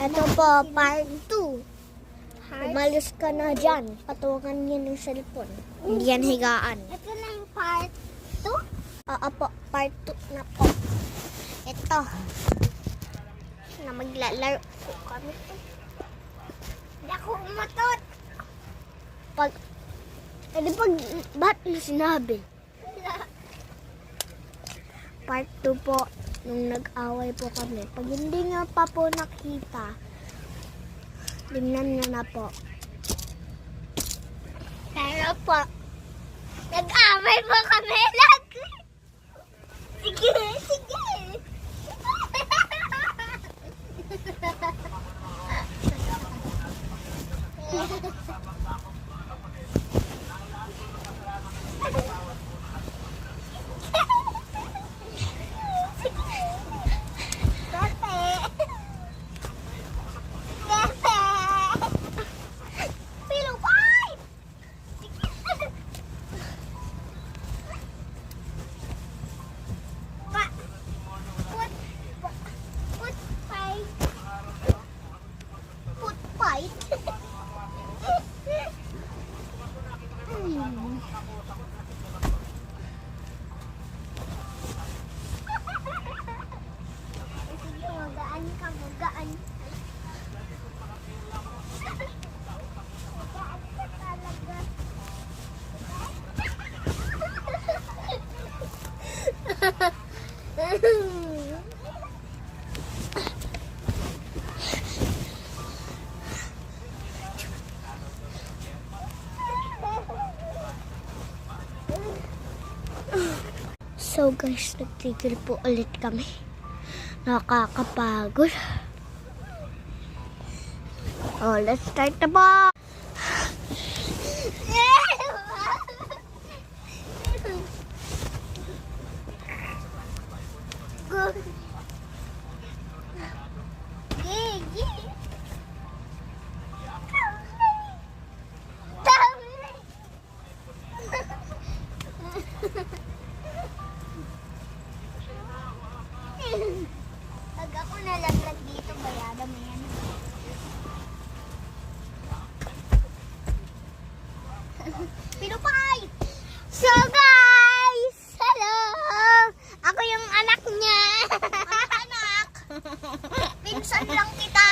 Ito po, part 2. Umalis ka na dyan. Patuwagan niya ng cellphone. Hindi yan higaan. Ito na yung part 2? Oo po, part 2 na po. Ito. Na maglalaro po kami. Hindi ako umatot. Ba't mo sinabi? Part 2 po, nung nag-away po kami. Pag hindi nga pa po nakita, tingnan nyo na po. Pero po, nag-away po kami lagi. Sige, sige. So guys, nagtigil po ulit kami. Nakakapagod. Oh, let's start the ball. Pag ako nalaglag dito, bayada mo yan. Pinupay! So guys, hello! Ako yung anak niya. Anak! Pinsan lang kita!